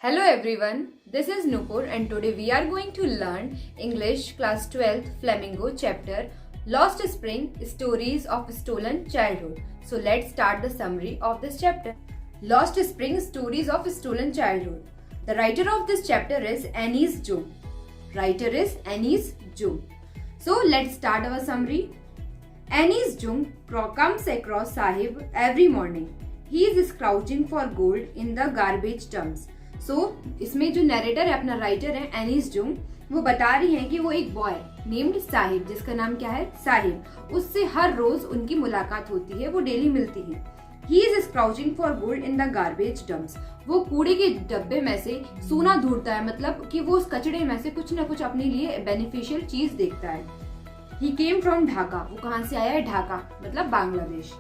Hello everyone, this is Nupur and today we are going to learn English class 12th Flamingo chapter Lost Spring Stories of Stolen Childhood. So let's start the summary of this chapter. Lost Spring Stories of Stolen Childhood. The writer of this chapter is Anis Jung. So let's start our summary. Anis Jung comes across Sahib every morning. He is crouching for gold in the garbage dumps. इसमें जो narrator है, अपना writer है एनिस Jung, वो बता रही है कि वो एक बॉय नेम्ड साहिब, जिसका नाम क्या है साहिब, उससे हर रोज उनकी मुलाकात होती है, वो डेली मिलती है. He is scrounging for gold in the garbage dumps. वो कूड़े के डब्बे में से सोना ढूंढता है, मतलब कि वो उस कचड़े में से कुछ न कुछ अपने लिए बेनिफिशियल चीज देखता है. ही केम फ्रॉम ढाका. वो कहाँ से आया है? ढाका मतलब Bangladesh.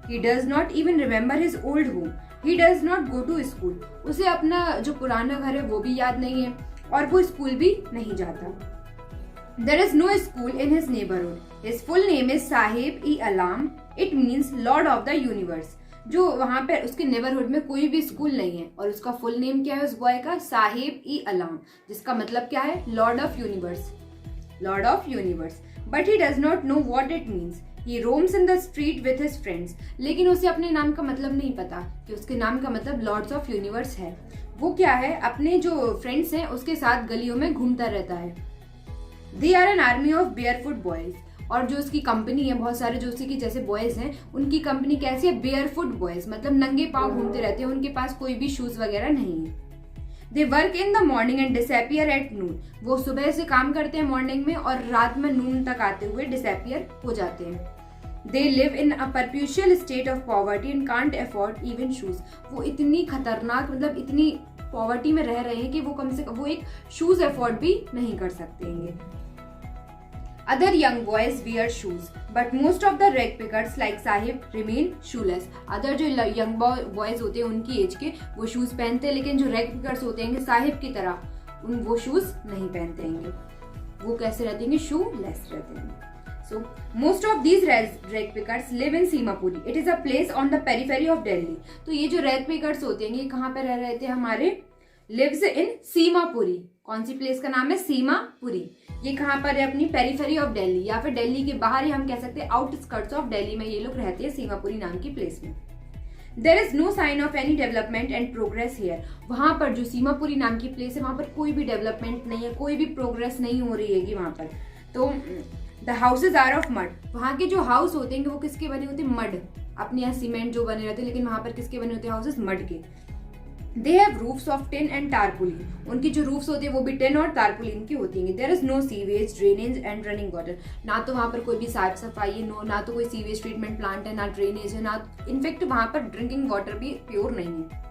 He does not even remember his old home. He does not go to school. उसे अपना जो पुराना घर है वो भी याद नहीं है और वो स्कूल भी नहीं जाता. There is no school in his neighborhood. His full name is Sahib E Alam. It means Lord of the Universe. जो वहाँ पे उसके नेबरहुड में कोई भी स्कूल नहीं है और उसका फुल नेम क्या है उस बॉय का? साहिब ई अलाम, जिसका मतलब क्या है? Lord of universe. Lord of universe. But he does not know what it means. He roams in the street with his friends. लेकिन उसे अपने नाम का मतलब नहीं पता कि उसके नाम का मतलब लॉर्ड्स ऑफ यूनिवर्स है. वो क्या है? अपने जो फ्रेंड्स हैं उसके साथ गलियों में घूमता रहता है. They are an army of barefoot boys. और जो उसकी कंपनी है, बहुत सारे जो उसी के जैसे बॉयज हैं, उनकी कंपनी कैसी है? बेयरफुट बॉयज, मतलब नंगे पांव घूमते रहते हैं, उनके पास कोई भी शूज वगैरह नहीं है. They work in the morning and disappear at noon. वो सुबह से काम करते हैं मॉर्निंग में और रात में नून तक आते हुए डिसअपियर हो जाते हैं. They live in a perpetual state of poverty and can't afford even shoes. वो इतनी खतरनाक, मतलब इतनी पॉवर्टी में रह रहे हैं कि वो कम से कम वो एक शूज अफोर्ड भी नहीं कर सकते हैं. Other young boys wear shoes, but most of the rag pickers like Sahib remain shoeless. Other जो young boys होते हैं उनकी एज के, वो शूज पहनते हैं, लेकिन जो rag pickers होते हैं साहिब की तरह वो शूज नहीं पहनते हैं. वो कैसे रहते हैं? shoeless रहते हैं. So most of these rag pickers live in Simapuri. It is a place on the periphery of Delhi. तो ये जो rag pickers होते हैं ये कहाँ पे रह रहे थे हमारे? Lives in Seemapuri. कौन सी प्लेस का नाम है? सीमापुरी. ये कहाँ पर है? अपनी पेरिफेरी ऑफ दिल्ली, या फिर दिल्ली के बाहर ही हम कह सकते हैं आउटस्कर्ट्स ऑफ दिल्ली में ये लोग रहते हैं, सीमापुरी नाम की प्लेस में. There is no sign of any development and progress here. वहाँ पर जो सीमापुरी नाम की प्लेस है वहाँ पर कोई भी डेवलपमेंट नहीं है, कोई भी प्रोग्रेस नहीं हो रही है वहाँ पर. तो the houses are of mud. वहाँ के जो हाउस होते हैं वो किसके बने होते हैं? मड. अपने यहाँ सीमेंट जो बने रहते हैं, लेकिन वहाँ पर किसके बने होते हैं हाउसेज? मड के. They have roofs of tin and tarpaulin. उनकी जो roofs होती है वो भी tin और tarpaulin की होती हैं. There is no sewage, drainage and running water. ना तो वहाँ पर कोई भी साफ सफाई है, ना तो कोई सीवेज ट्रीटमेंट प्लांट है, ना ड्रेनेज है, ना इनफेक्ट वहाँ पर ड्रिंकिंग वाटर भी प्योर नहीं है.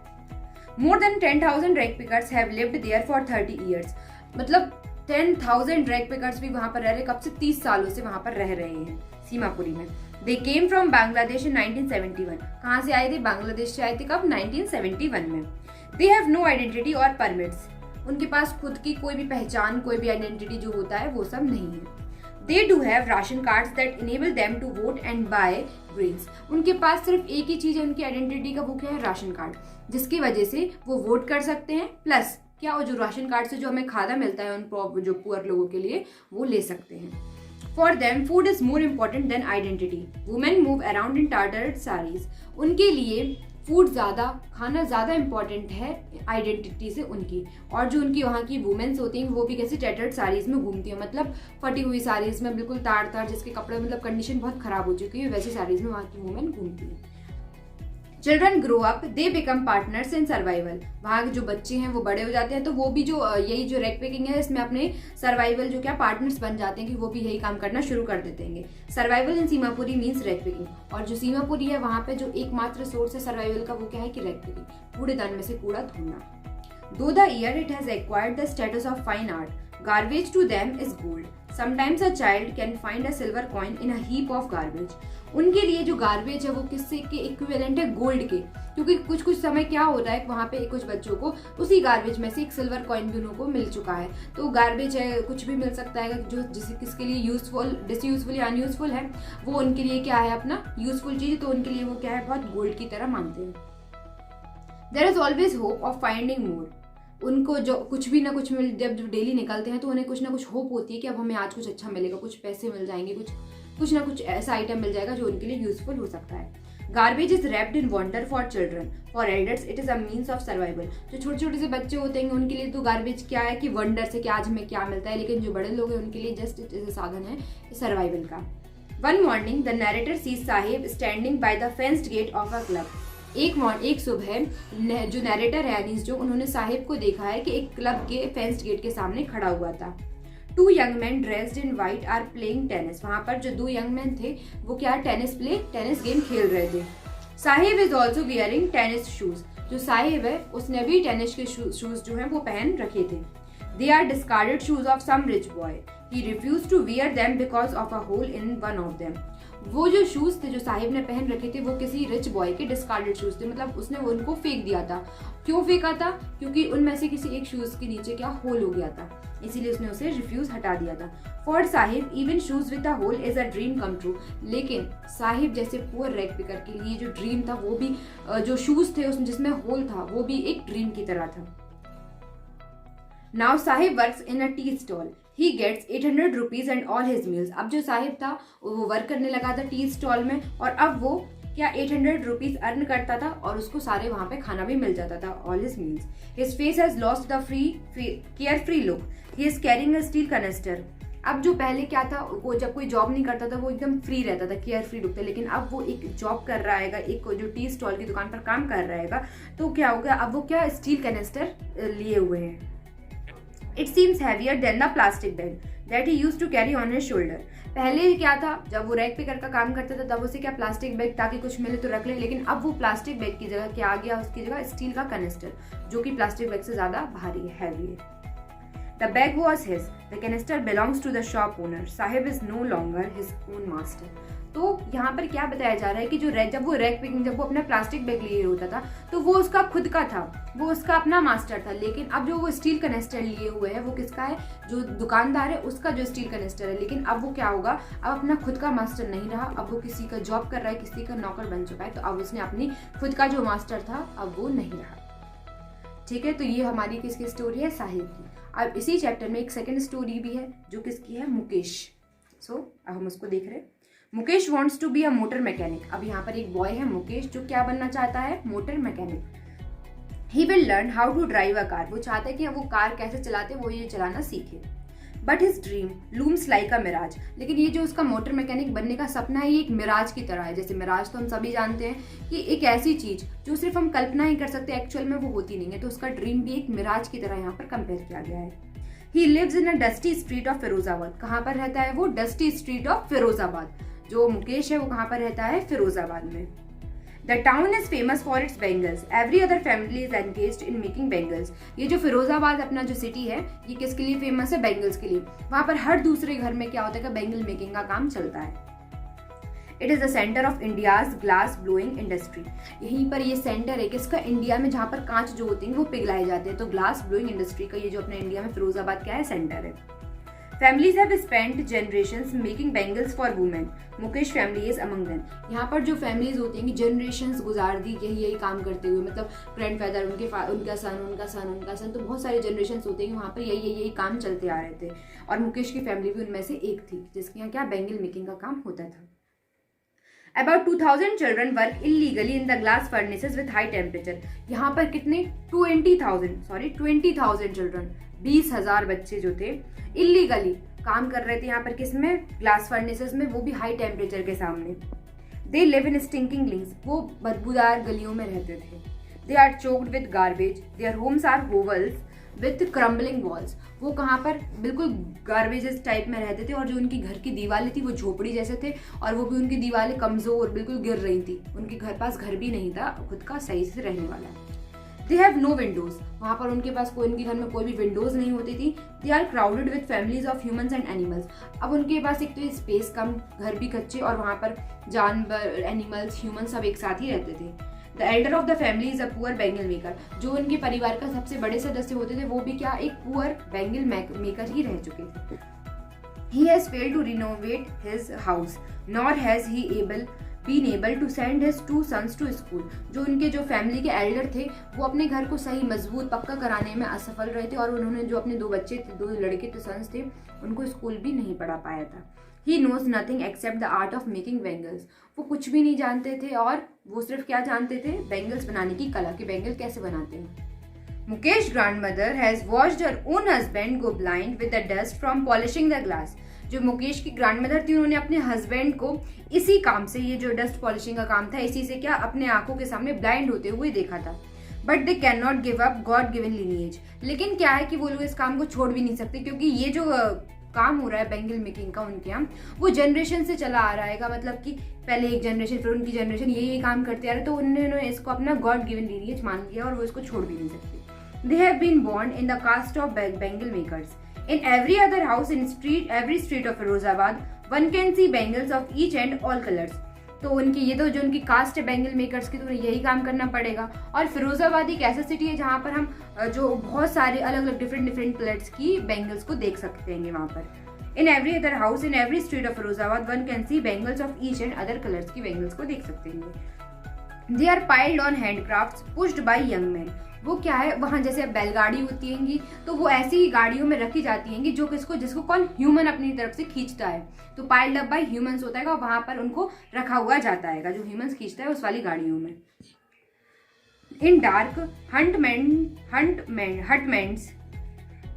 More than 10,000 rag pickers have lived there for 30 years. मतलब 10,000 rag pickers भी वहाँ पर रह रहे, कब से? 30 सालों से वहाँ पर रह रहे हैं सीमापुरी में. They came from Bangladesh in 1971. कहाँ से आए थे? बांग्लादेश से आए थे. कब? 1971 में. They have no identity or permits. उनके पास खुद की कोई भी पहचान, कोई भी आइडेंटिटी जो होता है वो सब नहीं है. They do have ration cards that enable them to vote and buy grains. उनके पास सिर्फ एक ही चीज है उनकी आइडेंटिटी का, वो क्या है? राशन कार्ड, जिसकी वजह से वो वोट कर सकते हैं, प्लस क्या वो जो राशन कार्ड से जो हमें खाना मिलता है उन जो पुअर लोगों के लिए वो ले सकते हैं. For them, food is more important than identity. Women move around in tattered sarees. उनके लिए फूड ज़्यादा, खाना ज़्यादा इम्पोर्टेंट है आइडेंटिटी से उनकी. और जो उनकी वहाँ की वुमेन्स होती हैं वो भी कैसे? टैटर्ड साड़ीज़ में घूमती हैं, मतलब फटी हुई साड़ीज़ में, बिल्कुल तार जिसके कपड़े मतलब कंडीशन बहुत ख़राब हो चुकी है, वैसी साड़ीज़ में वहाँ की वुमेन घूमती हैं. Children grow up, they become partners in survival. वहाँ के जो बच्चे हैं वो बड़े हो जाते हैं, तो वो भी जो यही जो रैग पिकिंग है इसमें अपने सर्वाइवल जो क्या पार्टनर्स बन जाते हैं कि वो भी यही काम करना शुरू कर देते हैं. सर्वाइवल इन सीमापुरी मीन्स रैग पिकिंग. और जो सीमापुरी है वहाँ पे जो एकमात्र सोर्स है सर्वाइवल का वो क्या है? कि रैग पिकिंग, कूड़ेदान में से कूड़ा ढूंढना. Though the year it has acquired the status of fine art, garbage to them is gold. Sometimes a child can find a silver coin in a heap of garbage. उनके लिए जो garbage है वो किससे के इक्विवेलेंट है? Gold के. क्योंकि कुछ समय क्या हो रहा है वहाँ पे कुछ बच्चों को उसी गार्बेज में से एक सिल्वर कॉइन भी उनको मिल चुका है. तो गार्बेज है, कुछ भी मिल सकता है जो किसके लिए यूजफुल, डिसयूजफुल या अनयूजफुल है, वो उनके लिए क्या है? अपना यूजफुल चीज, तो उनके लिए वो क्या है? बहुत गोल्ड की तरह मानते हैं. There is always hope of finding more. उनको जो कुछ भी ना कुछ मिल, जब डेली निकलते हैं तो उन्हें कुछ ना कुछ होप होती है कि अब हमें आज कुछ अच्छा मिलेगा, कुछ पैसे मिल जाएंगे, कुछ ना कुछ ऐसा आइटम मिल जाएगा जो उनके लिए यूजफुल हो सकता है। Garbage is wrapped in wonder for children, for elders it is a means of survival. जो छोटे छोटे से बच्चे होते हैं उनके लिए तो गार्बेज क्या है कि वंडर से कि आज हमें क्या मिलता है, लेकिन जो बड़े लोग हैं उनके लिए जस्ट इट इज साधन है सर्वाइवल का। One morning the narrator sees Sahib standing by the fenced gate of a club. एक सुबह जो नरेटर है अनीस जो, उन्होंने साहिब को देखा है कि एक क्लब के फेंस्ड गेट के सामने खड़ा हुआ था। Two young man dressed in white are playing tennis. वहां पर जो 2 यंग मैन थे वो क्या टेनिस गेम खेल रहे थे। Sahib is also wearing tennis shoes. जो साहिब है उसने भी टेनिस के शूज जो हैं वो पहन रखे थे। They are discarded shoes of some rich boy, he refuse to wear them because of a hole in one of them. वो जो शूज थे जो साहिब ने पहन रखे थे वो किसी रिच बॉय के डिस्कार्डेड शूज थे, मतलब उसने उनको फेंक दिया था। क्यों फेंका था? क्योंकि उनमें से किसी एक शूज के नीचे क्या होल हो गया था, इसीलिए उसने उसे रिफ्यूज हटा दिया था। For Sahib even shoes with a hole is a dream come true. लेकिन साहिब जैसे पुअर रैग पिकर के लिए जो ड्रीम था वो भी, जो शूज थे उसमें जिसमें होल था वो भी एक ड्रीम की तरह था। Now Sahib works in a tea stall, he gets 800 rupees and all his meals. अब जो साहिब था वो वर्क करने लगा था टी स्टॉल में और अब वो क्या 800 रुपीज अर्न करता था और उसको सारे वहां पे खाना भी मिल जाता था, all his meals. His face has lost the carefree look, he is carrying a steel canister. अब जो पहले क्या था, वो जब कोई जॉब नहीं करता था वो एकदम फ्री रहता था, केयर फ्री लुक था, लेकिन अब वो एक जॉब कर रहा है, एक जो टी स्टॉल की दुकान पर काम कर रहा है, तो क्या होगा, अब वो क्या स्टील कनेस्टर लिए हुए हैं। It seems heavier than the plastic bag that he used to carry on his shoulder. पहले क्या था, जब वो रैक पिकर का काम करता था तब उसे क्या प्लास्टिक बैग ताकि कुछ मिले तो रख ले, लेकिन अब वो प्लास्टिक बैग की जगह क्या आ गया, उसकी जगह स्टील का कनेस्टर जो कि प्लास्टिक बैग से ज्यादा भारी है, हैवी है। The bag was his. The canister belongs to the shop owner. Sahib is no longer his own master. तो यहाँ पर क्या बताया जा रहा है कि जब वो अपना प्लास्टिक बैग लिए होता था तो वो उसका खुद का था, वो उसका अपना मास्टर था, लेकिन अब जो वो स्टील कनेस्टर लिए हुए है वो किसका है, जो दुकानदार है उसका जो स्टील कनेस्टर है। लेकिन अब वो क्या होगा, अब अपना खुद का मास्टर नहीं रहा, अब वो किसी का जॉब कर रहा है, किसी का नौकर बन चुका है, तो अब उसने अपनी खुद का जो मास्टर था अब वो नहीं रहा। ठीक है, तो ये हमारी किसकी स्टोरी है, साहिब की। अब इसी चैप्टर में एक सेकेंड स्टोरी भी है जो किसकी है, मुकेश। अब हम उसको देख रहे हैं। Mukesh wants to be a motor mechanic. अब यहाँ पर एक बॉय है मुकेश जो क्या बनना चाहता है, motor mechanic. He will learn how to drive a car. वो चाहता है कि वो कार कैसे चलाते वो ये चलाना सीखे। But his dream looms like a mirage. लेकिन ये जो उसका मोटर मैकेनिक बनने का सपना है ये एक मिराज की तरह है। जैसे मिराज तो हम सभी जानते हैं कि एक ऐसी चीज जो सिर्फ हम कल्पना ही कर सकते हैं, एक्चुअल में वो होती नहीं है, तो उसका ड्रीम भी एक मिराज की तरह यहाँ पर कंपेयर किया गया है। He lives in a dusty street of Firozabad. कहाँ पर रहता है वो, डस्टी स्ट्रीट ऑफ फिरोजाबाद। जो मुकेश है वो कहाँ पर रहता है, फिरोजाबाद में। The town is famous for its bangles, every other family is engaged in making bangles. ये जो फिरोजाबाद अपना जो सिटी है ये किसके लिए फेमस है, बैंगल्स के लिए। वहां पर हर दूसरे घर में क्या होता है, बैंगल मेकिंग का काम चलता है। It is the centre of India's glass blowing industry. यहीं पर ये सेंटर है किसका, इंडिया में, जहाँ पर कांच जो होते हैं वो पिघलाए जाते हैं, तो ग्लास ब्लोइंग इंडस्ट्री का ये जो अपने इंडिया में फिरोजाबाद क्या है, सेंटर है। Families have spent generations making bangles for women. Mukesh family is among them. यहाँ पर जो फैमिलीज होती हैं जनरेशंस गुजार दी यही काम करते हुए, मतलब ग्रैंडफादर, उनका सन, तो बहुत सारे जनरेशंस होते हैं वहाँ पर यही काम चलते आ रहे थे। और मुकेश की फैमिली भी उनमें से एक थी जिसके यहाँ क्या बैंगल मेकिंग का काम होता था। About 2000 children work illegally in the glass furnaces with high temperature. यहाँ पर कितने 20,000 चिल्ड्रन, 20,000 बच्चे जो थे इलीगली काम कर रहे थे यहाँ पर किसमें, ग्लास फर्नेसेस में, वो भी हाई टेम्परेचर के सामने। They live in stinking links, वो बदबूदार गलियों में रहते थे। They are choked with garbage, their homes are hovels with crumbling walls. वो कहाँ पर बिल्कुल गार्बेजेस टाइप में रहते थे और जो उनकी घर की दीवारें थी वो झोपड़ी जैसे थे और वो भी उनकी दीवारें कमजोर बिल्कुल गिर रही थी। उनके घर पास घर भी नहीं था खुद का सही से रहने वाला। दे हैव नो विंडोज, वहाँ पर उनके पास उनके घर में कोई भी विंडोज नहीं होती थी। They are crowded with families of humans and animals. अब उनके पास एक तो स्पेस कम, घर भी कच्चे और वहाँ पर जानवर, एनिमल्स, ह्यूमंस सब एक साथ ही रहते थे। The Elder of the family is a poor bangle maker. जो उनके परिवार का सबसे बड़े सदस्य होते थे वो भी क्या एक पुअर बैंगल मेकर ही रह चुके थे। He has failed to renovate his house, nor has he able been able to send his 2 sons to school. जो उनके जो फैमिली के एल्डर थे वो अपने घर को सही मजबूत पक्का कराने में असफल रहे थे और उन्होंने जो अपने 2 बच्चे थे, 2 लड़के थे, सन्स थे, उनको स्कूल भी नहीं पढ़ा पाया था। He knows nothing except the art of making bangles. वो कुछ भी नहीं जानते थे और वो सिर्फ क्या जानते थे, बैंगल्स बनाने की कला, कि बैंगल कैसे बनाते हैं। Mukesh grandmother has watched her own husband go blind with the dust from polishing the glass. जो मुकेश की ग्रैंडमदर थी उन्होंने अपने हस्बैंड को इसी काम से, ये जो डस्ट पॉलिशिंग का काम था, इसी से क्या अपने आंखों के सामने ब्लाइंड होते हुए देखा था। But they can not give up God given lineage. लेकिन क्या है कि वो लोग इस काम को छोड़ भी नहीं सकते, क्योंकि ये जो काम हो रहा है बैंगल मेकिंग का उनके यहाँ, वो जनरेशन से चला आ रहा है। मतलब कि पहले एक जनरेशन फिर उनकी जनरेशन यही काम करते आ रहे, तो उन्होंने इसको अपना गॉड गिवन लीनिएज मान लिया और वो इसको छोड़ भी नहीं सकते। They have been born in the caste of bangle makers. In every other house in every street of Firozabad, one can see bangles of each and all colors. तो उनकी ये तो जो उनकी कास्ट है बैंगल मेकर्स की, तो उन्हें यही काम करना पड़ेगा। और फिरोजाबाद एक ऐसा सिटी है जहाँ पर हम जो बहुत सारे अलग अलग डिफरेंट कलर्स की बैंगल्स को देख सकते हैं वहाँ पर। In every other house in every street of Firozabad one can see bangles of each and other colours की बैंगल्स को देख सकते हैं। They are piled on handcrafts pushed by young man. वो क्या है, वहाँ जैसे बैलगाड़ी होती हैंगी तो वो ऐसी ही गाड़ियों में रखी जाती हैंगी जो जिसको कौन, ह्यूमन अपनी तरफ से खींचता है। तो पाइल्ड अप बाय ह्यूमंस होता है और वहां पर उनको रखा हुआ जाता है जो ह्यूमंस खींचता है उस वाली गाड़ियों में। इन dark hutments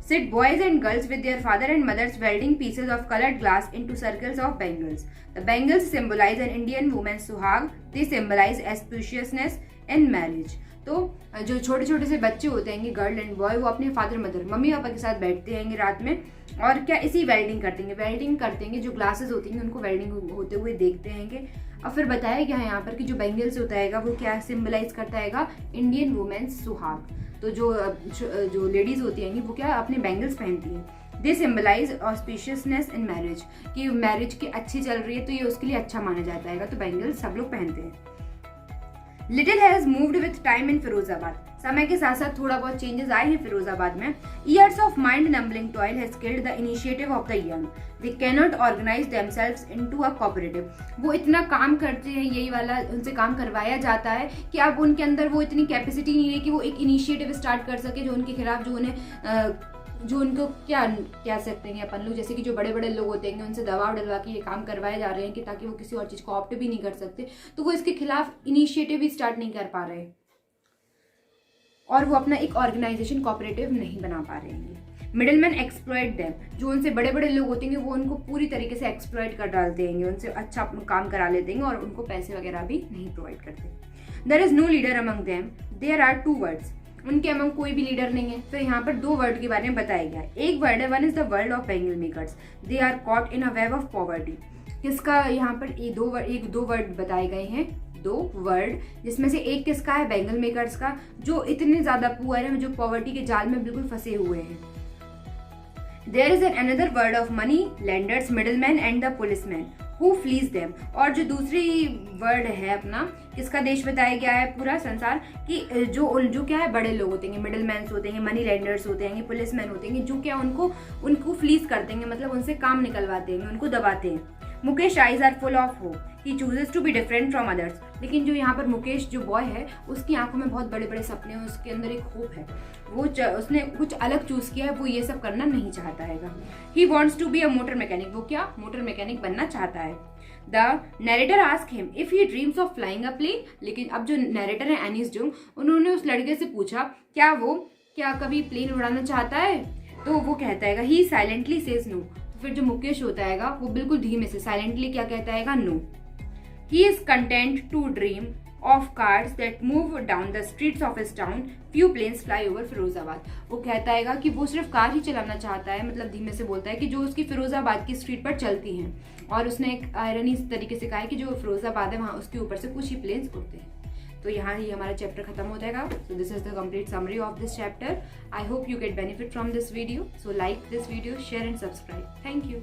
sit boys and girls with their father and mothers welding pieces of colored glass into circles of bangles. The bangles symbolize an Indian woman's suhag. They symbolize auspiciousness in marriage. तो जो छोटे छोटे से बच्चे होते हैं girl and boy, वो अपने फादर मदर मम्मी पापा के साथ बैठते हैं रात में और क्या इसी वेल्डिंग करते हैं जो ग्लासेस होती हैं उनको वेल्डिंग होते हुए देखते हैं। और फिर बताया गया है यहाँ पर कि जो बैंगल्स होता है वो क्या सिंबलाइज करता है, इंडियन वुमेन्स सुहाग। तो जो लेडीज होती हैं वो क्या अपने बैंगल्स पहनती हैं। दे सिंबलाइज ऑस्पिशियसनेस इन मैरिज, कि मैरिज की अच्छी चल रही है तो ये उसके लिए अच्छा माना जाता है, तो बैंगल्स सब लोग पहनते हैं। Little has moved with time in Firozabad. समय के साथ साथ थोड़ा बहुत चेंजेस आए हैं फिरोजाबाद में। Years of mind numbing toil has killed the initiative of the young. They can not organize themselves into a cooperative. वो इतना काम करते हैं, यही वाला उनसे काम करवाया जाता है कि अब उनके अंदर वो इतनी कैपेसिटी नहीं है कि वो एक इनिशिएटिव स्टार्ट कर सके जो उनके खिलाफ जो उनको क्या कह सकते हैं अपन लोग, जैसे कि जो बड़े बड़े लोग होते हैं उनसे दबाव डलवा के ये काम करवाए जा रहे हैं कि ताकि वो किसी और चीज को ऑप्ट भी नहीं कर सकते, तो वो इसके खिलाफ इनिशिएटिव भी स्टार्ट नहीं कर पा रहे और वो अपना एक ऑर्गेनाइजेशन कोऑपरेटिव नहीं बना पा रहे हैं। Middleman exploit them. जो उनसे बड़े बड़े लोग होते हैं वो उनको पूरी तरीके से एक्सप्लॉइट कर डालते हैं, उनसे अच्छा काम करा लेते हैं और उनको पैसे वगैरह भी नहीं प्रोवाइड करते। There is no leader among them. There are 2 words. उनके अमंग कोई भी लीडर नहीं है। फिर यहाँ पर 2 वर्ड के बारे में बताया गया। एक वर्ड है, one is the world of bangle makers. They are caught in a web of poverty. किसका यहाँ पर ये 2 वर्ड बताए गए हैं, 2 वर्ड, जिसमें से एक किसका है, बैंगल मेकर्स का, जो इतने ज्यादा पुअर है, जो पॉवर्टी के जाल में बिल्कुल फंसे हुए हैं। There is an another word of money lenders, middleman and the policeman who fleece them. और जो दूसरी वर्ड है अपना, किसका देश बताया गया है पूरा संसार, कि जो क्या है बड़े लोग होते हैं, मिडिल मैन्स होते हैं, मनी लेंडर्स होते हैं, पुलिसमैन होते हैं, जो क्या उनको फ्लीज करते हैं, मतलब उनसे काम निकलवाते हैं, उनको दबाते हैं। Mukesh eyes are full of hope. He chooses to be different from others. लेकिन जो यहाँ पर मुकेश जो बॉय है उसकी आंखों में बहुत बड़े बड़े सपने हैं, उसके अंदर एक होप है, उसने कुछ अलग चूज किया है, वो ये सब करना नहीं चाहता है। He wants to be a motor mechanic. वो क्या मोटर मैकेनिक बनना चाहता है। The narrator ask him if he dreams of flying a plane. लेकिन अब जो नैरेटर है एनिस जुंग, उन्होंने उस लड़के से पूछा क्या कभी प्लेन उड़ाना चाहता है, तो वो कहता है ही साइलेंटली सेज नो। फिर जो मुकेश होता है वो बिल्कुल धीमे से साइलेंटली क्या कहता है, no. He is content to dream of cars that move down the streets of his town, few planes fly over Firozabad. वो कहता है कि वो सिर्फ कार ही चलाना चाहता है, मतलब धीमे से बोलता है कि जो उसकी फिरोजाबाद की स्ट्रीट पर चलती हैं। और उसने एक आयरनी इस तरीके से कहा है कि जो फिरोजाबाद है वहाँ उसके ऊपर से कुछ ही प्लेन्स उड़ते हैं। तो यहाँ ही हमारा चैप्टर खत्म हो जाएगा। So this is the complete summary of this chapter. I hope you get benefit from this video. So like this video, share and subscribe. Thank you.